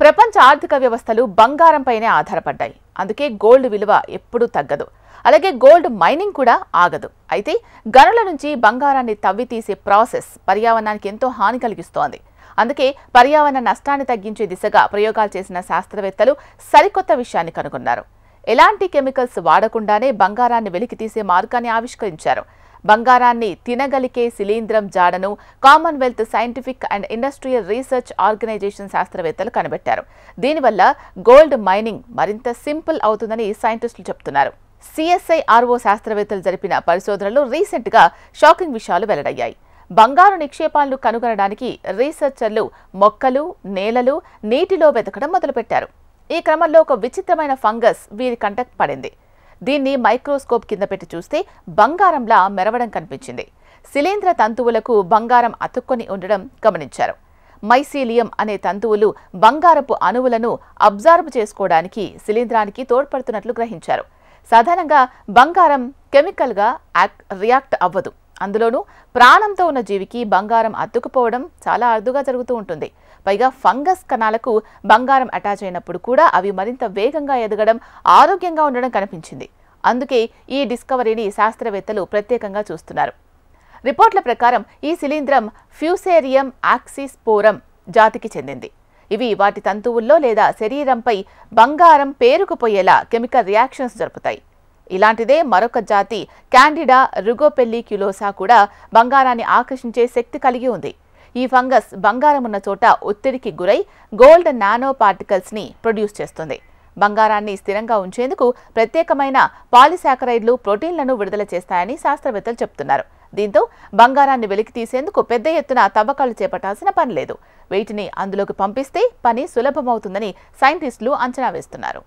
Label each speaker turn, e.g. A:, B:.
A: ప్రపంచ ఆర్థిక వ్యవస్థలు బంగారంపైనే ఆధారపడ్డాయి. అందుకే గోల్డ్ విలువ ఎప్పుడూ తగ్గదు. అలాగే గోల్డ్ మైనింగ్ కూడా ఆగదు. అయితే గనుల నుంచి బంగారాన్ని తవ్వి తీసే ప్రాసెస్ పర్యావరణానికి ఎంతో హాని కలిగిస్తోంది. అందుకే పర్యావరణ నష్టాన్ని తగ్గించే దిశగా ప్రయోగాలు చేసిన శాస్త్రవేత్తలు సరికొత్త విషయాన్ని కనుగొన్నారు. ఎలాంటి కెమికల్స్ వాడకుండానే బంగారాన్ని వెలికి తీసే మార్గాన్ని ఆవిష్కరించారు. బంగారాన్ని తినగలిగే శిలీంధ్రం జాడను Commonwealth Scientific and Industrial Research Organisation శాస్త్రవేత్తలు కనిపెట్టారు. దీనివల్ల గోల్డ్ మైనింగ్ మరింత సింపుల్ అవుతుందని సైంటిస్టులు చెబుతున్నారు. CSIRO శాస్త్రవేత్తలు జరిపిన పరిశోధనలో రీసెంట్గా షాకింగ్ విషయాలు వెల్లడయ్యాయి. బంగారు నిక్షేపాలను కనుగొనడానికి రీసెర్చర్లు మొక్కలు, నేలలు, నీటిలో వెతకడం మొదలుపెట్టారు. ఈ క్రమంలో ఒక విచిత్రమైన ఫంగస్ వీరి కంటకు పడింది. దీన్ని మైక్రోస్కోప్ కింద పెట్టి చూస్తే బంగారంలా మెరవడం కనిపించింది. శిలీంధ్ర తంతువులకు బంగారం అతుక్కొని ఉండడం గమనించారు. మైసీలియం అనే తంతువులు బంగారపు అణువులను అబ్జార్బ్ చేసుకోవడానికి శిలీంధ్రానికి తోడ్పడుతున్నట్లు గ్రహించారు. సాధారణంగా బంగారం కెమికల్గా రియాక్ట్ అవ్వదు. అందులోనూ ప్రాణంతో ఉన్న జీవికి బంగారం అతుక్కుపోవడం చాలా అరుదుగా జరుగుతూ ఉంటుంది. పైగా ఫంగస్ కణాలకు బంగారం అటాచ్ అయినప్పుడు కూడా అవి మరింత వేగంగా ఎదగడం, ఆరోగ్యంగా ఉండడం కనిపించింది. అందుకే ఈ డిస్కవరీని శాస్త్రవేత్తలు ప్రత్యేకంగా చూస్తున్నారు. రిపోర్ట్ల ప్రకారం ఈ శిలీంధ్రం ఫ్యూసేరియం యాక్సిస్పోరం జాతికి చెందింది. ఇవి వాటి తంతువుల్లో లేదా శరీరంపై బంగారం పేరుకుపోయేలా కెమికల్ రియాక్షన్స్ జరుపుతాయి. ఇలాంటిదే మరొక జాతి క్యాండిడా రుగోపెల్లిక్యులోసా కూడా బంగారాన్ని ఆకర్షించే శక్తి కలిగి ఉంది. ఈ ఫంగస్ బంగారం ఉన్న చోట ఒత్తిడికి గురై గోల్డ్ నానో పార్టికల్స్ ని ప్రొడ్యూస్ చేస్తుంది. బంగారాన్ని స్థిరంగా ఉంచేందుకు ప్రత్యేకమైన పాలిసాకరైడ్లు, ప్రోటీన్లను విడుదల చేస్తాయని శాస్త్రవేత్తలు చెబుతున్నారు. దీంతో బంగారాన్ని వెలికి తీసేందుకు పెద్ద ఎత్తున తవ్వకాలు చేపట్టాల్సిన పని లేదు. వీటిని అందులోకి పంపిస్తే పని సులభమవుతుందని సైంటిస్టులు అంచనా వేస్తున్నారు.